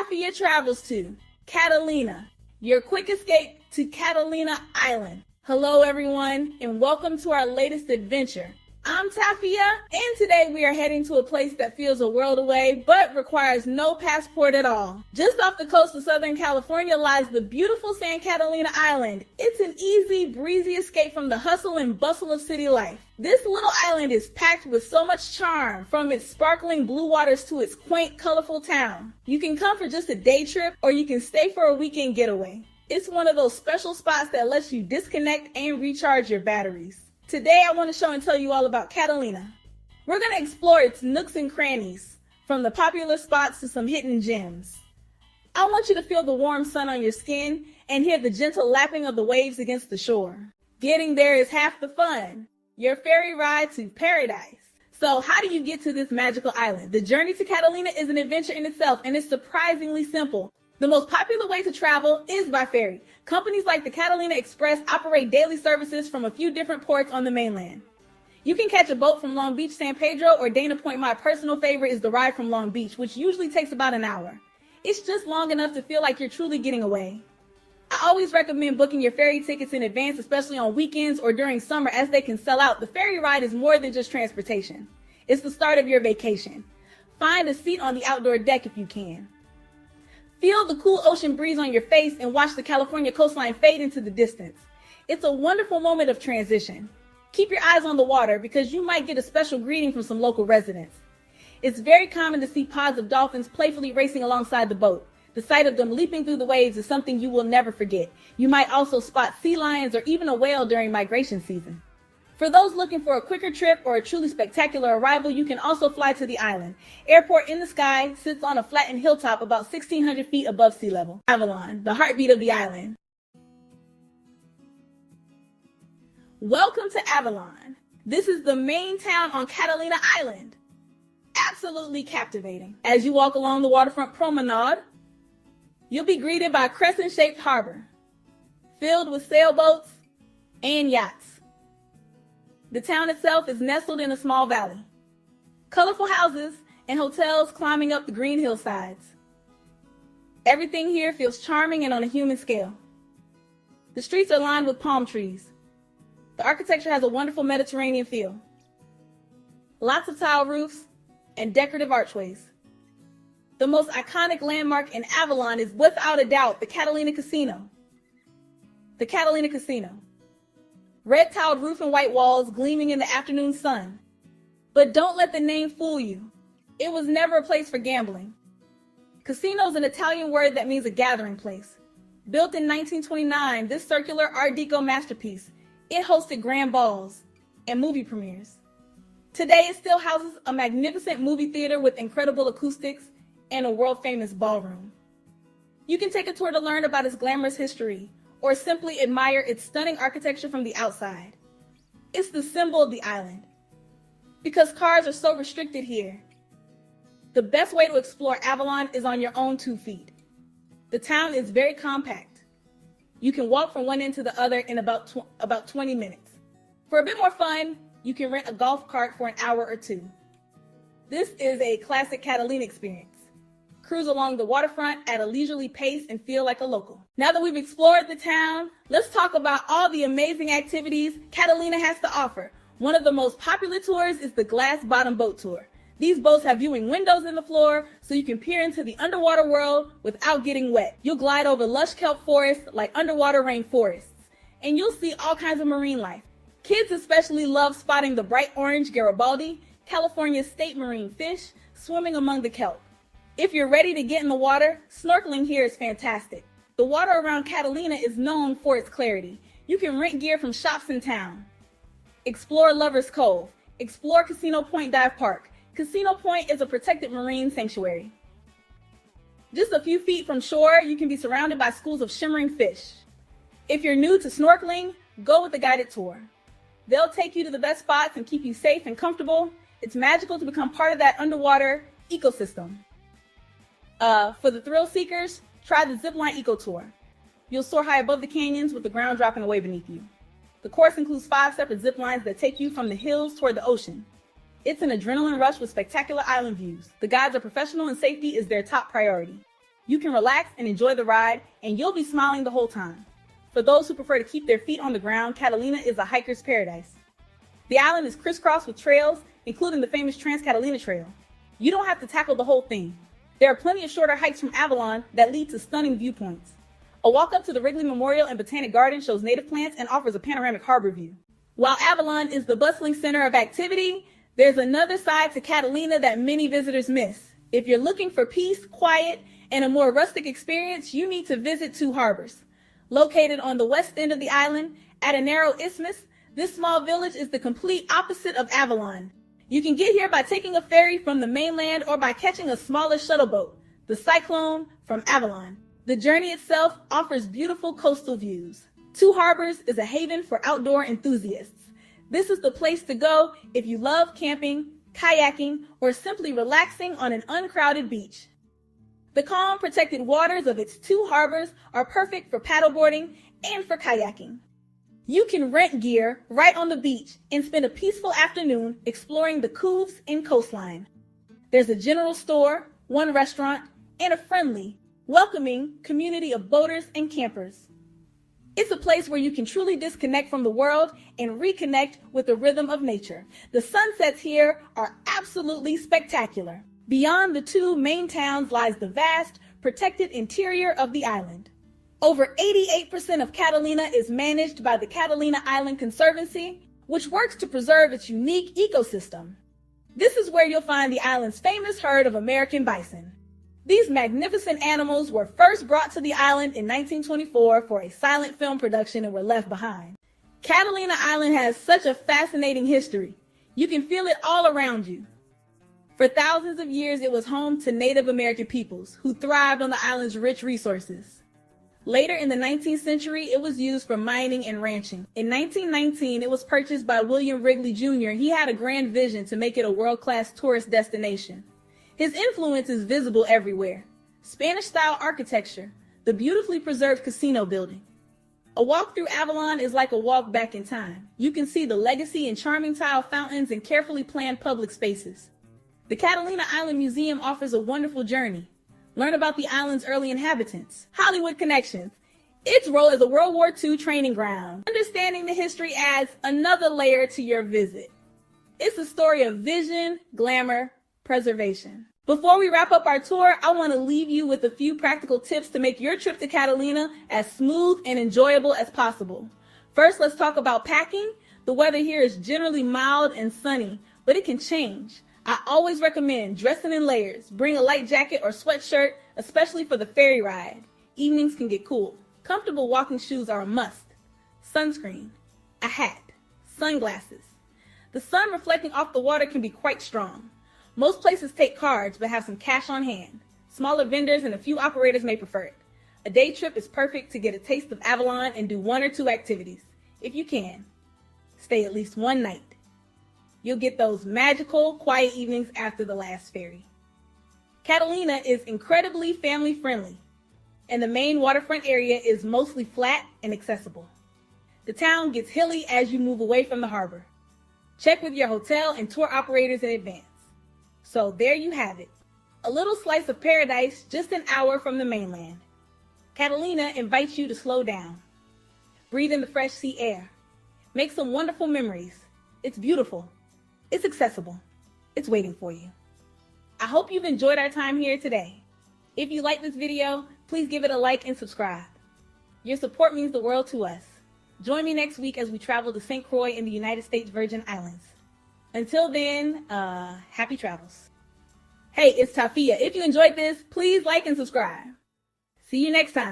Tafiya travels to Catalina, your quick escape to Catalina Island. Hello everyone, and welcome to our latest adventure. I'm Tafiya, and today we are heading to a place that feels a world away, but requires no passport at all. Just off the coast of Southern California lies the beautiful San Catalina Island. It's an easy, breezy escape from the hustle and bustle of city life. This little island is packed with so much charm, from its sparkling blue waters to its quaint, colorful town. You can come for just a day trip, or you can stay for a weekend getaway. It's one of those special spots that lets you disconnect and recharge your batteries. Today, I want to show and tell you all about Catalina. We're going to explore its nooks and crannies, from the popular spots to some hidden gems. I want you to feel the warm sun on your skin and hear the gentle lapping of the waves against the shore. Getting there is half the fun. Your ferry ride to paradise. So how do you get to this magical island? The journey to Catalina is an adventure in itself, and it's surprisingly simple. The most popular way to travel is by ferry. Companies like the Catalina Express operate daily services from a few different ports on the mainland. You can catch a boat from Long Beach, San Pedro, or Dana Point. My personal favorite is the ride from Long Beach, which usually takes about an hour. It's just long enough to feel like you're truly getting away. I always recommend booking your ferry tickets in advance, especially on weekends or during summer, as they can sell out. The ferry ride is more than just transportation. It's the start of your vacation. Find a seat on the outdoor deck if you can. Feel the cool ocean breeze on your face and watch the California coastline fade into the distance. It's a wonderful moment of transition. Keep your eyes on the water because you might get a special greeting from some local residents. It's very common to see pods of dolphins playfully racing alongside the boat. The sight of them leaping through the waves is something you will never forget. You might also spot sea lions or even a whale during migration season. For those looking for a quicker trip or a truly spectacular arrival, you can also fly to the island. Airport in the Sky sits on a flattened hilltop about 1,600 feet above sea level. Avalon, the heartbeat of the island. Welcome to Avalon. This is the main town on Catalina Island. Absolutely captivating. As you walk along the waterfront promenade, you'll be greeted by a crescent-shaped harbor, filled with sailboats and yachts. The town itself is nestled in a small valley. Colorful houses and hotels climbing up the green hillsides. Everything here feels charming and on a human scale. The streets are lined with palm trees. The architecture has a wonderful Mediterranean feel. Lots of tile roofs and decorative archways. The most iconic landmark in Avalon is without a doubt the Catalina Casino. The Catalina Casino. Red tiled roof and white walls gleaming in the afternoon sun. But don't let the name fool you. It was never a place for gambling. Casino is an Italian word that means a gathering place. Built in 1929, this circular Art Deco masterpiece, it hosted grand balls and movie premieres. Today it still houses a magnificent movie theater with incredible acoustics and a world-famous ballroom. You can take a tour to learn about its glamorous history, or simply admire its stunning architecture from the outside. It's the symbol of the island. Because cars are so restricted here, the best way to explore Avalon is on your own 2 feet. The town is very compact. You can walk from one end to the other in about 20 minutes. For a bit more fun, you can rent a golf cart for an hour or two. This is a classic Catalina experience. Cruise along the waterfront at a leisurely pace and feel like a local. Now that we've explored the town, let's talk about all the amazing activities Catalina has to offer. One of the most popular tours is the glass bottom boat tour. These boats have viewing windows in the floor so you can peer into the underwater world without getting wet. You'll glide over lush kelp forests like underwater rainforests, and you'll see all kinds of marine life. Kids especially love spotting the bright orange Garibaldi, California's state marine fish, swimming among the kelp. If you're ready to get in the water, snorkeling here is fantastic. The water around Catalina is known for its clarity. You can rent gear from shops in town. Explore Lover's Cove. Explore Casino Point Dive Park. Casino Point is a protected marine sanctuary. Just a few feet from shore, you can be surrounded by schools of shimmering fish. If you're new to snorkeling, go with a guided tour. They'll take you to the best spots and keep you safe and comfortable. It's magical to become part of that underwater ecosystem. For the thrill seekers, try the Zipline Eco Tour. You'll soar high above the canyons with the ground dropping away beneath you. The course includes 5 separate zip lines that take you from the hills toward the ocean. It's an adrenaline rush with spectacular island views. The guides are professional and safety is their top priority. You can relax and enjoy the ride, and you'll be smiling the whole time. For those who prefer to keep their feet on the ground, Catalina is a hiker's paradise. The island is crisscrossed with trails, including the famous Catalina Trail. You don't have to tackle the whole thing. There are plenty of shorter hikes from Avalon that lead to stunning viewpoints. A walk up to the Wrigley Memorial and Botanic Garden shows native plants and offers a panoramic harbor view. While Avalon is the bustling center of activity, there's another side to Catalina that many visitors miss. If you're looking for peace, quiet, and a more rustic experience, you need to visit Two Harbors. Located on the west end of the island, at a narrow isthmus, this small village is the complete opposite of Avalon. You can get here by taking a ferry from the mainland or by catching a smaller shuttle boat, the Cyclone, from Avalon. The journey itself offers beautiful coastal views. Two Harbors is a haven for outdoor enthusiasts. This is the place to go if you love camping, kayaking, or simply relaxing on an uncrowded beach. The calm, protected waters of its Two Harbors are perfect for paddleboarding and for kayaking. You can rent gear right on the beach and spend a peaceful afternoon exploring the coves and coastline. There's a general store, one restaurant, and a friendly, welcoming community of boaters and campers. It's a place where you can truly disconnect from the world and reconnect with the rhythm of nature. The sunsets here are absolutely spectacular. Beyond the two main towns lies the vast, protected interior of the island. Over 88% of Catalina is managed by the Catalina Island Conservancy, which works to preserve its unique ecosystem. This is where you'll find the island's famous herd of American bison. These magnificent animals were first brought to the island in 1924 for a silent film production and were left behind. Catalina Island has such a fascinating history. You can feel it all around you. For thousands of years, it was home to Native American peoples who thrived on the island's rich resources. Later in the 19th century, it was used for mining and ranching. In 1919, it was purchased by William Wrigley Jr. He had a grand vision to make it a world-class tourist destination. His influence is visible everywhere. Spanish-style architecture, the beautifully preserved casino building. A walk through Avalon is like a walk back in time. You can see the legacy and charming tile fountains and carefully planned public spaces. The Catalina Island Museum offers a wonderful journey. Learn about the island's early inhabitants. Hollywood connections. Its role as a World War II training ground. Understanding the history adds another layer to your visit. It's a story of vision, glamour, preservation. Before we wrap up our tour, I want to leave you with a few practical tips to make your trip to Catalina as smooth and enjoyable as possible. First, let's talk about packing. The weather here is generally mild and sunny, but it can change. I always recommend dressing in layers. Bring a light jacket or sweatshirt, especially for the ferry ride. Evenings can get cool. Comfortable walking shoes are a must. Sunscreen, a hat, sunglasses. The sun reflecting off the water can be quite strong. Most places take cards but have some cash on hand. Smaller vendors and a few operators may prefer it. A day trip is perfect to get a taste of Avalon and do one or two activities. If you can, stay at least one night. You'll get those magical, quiet evenings after the last ferry. Catalina is incredibly family-friendly, and the main waterfront area is mostly flat and accessible. The town gets hilly as you move away from the harbor. Check with your hotel and tour operators in advance. So there you have it. A little slice of paradise just an hour from the mainland. Catalina invites you to slow down. Breathe in the fresh sea air. Make some wonderful memories. It's beautiful. It's accessible. It's waiting for you. I hope you've enjoyed our time here today. If you like this video, please give it a like and subscribe. Your support means the world to us. Join me next week as we travel to St. Croix in the United States Virgin Islands. Until then, happy travels. Hey, it's Tafiya. If you enjoyed this, please like and subscribe. See you next time.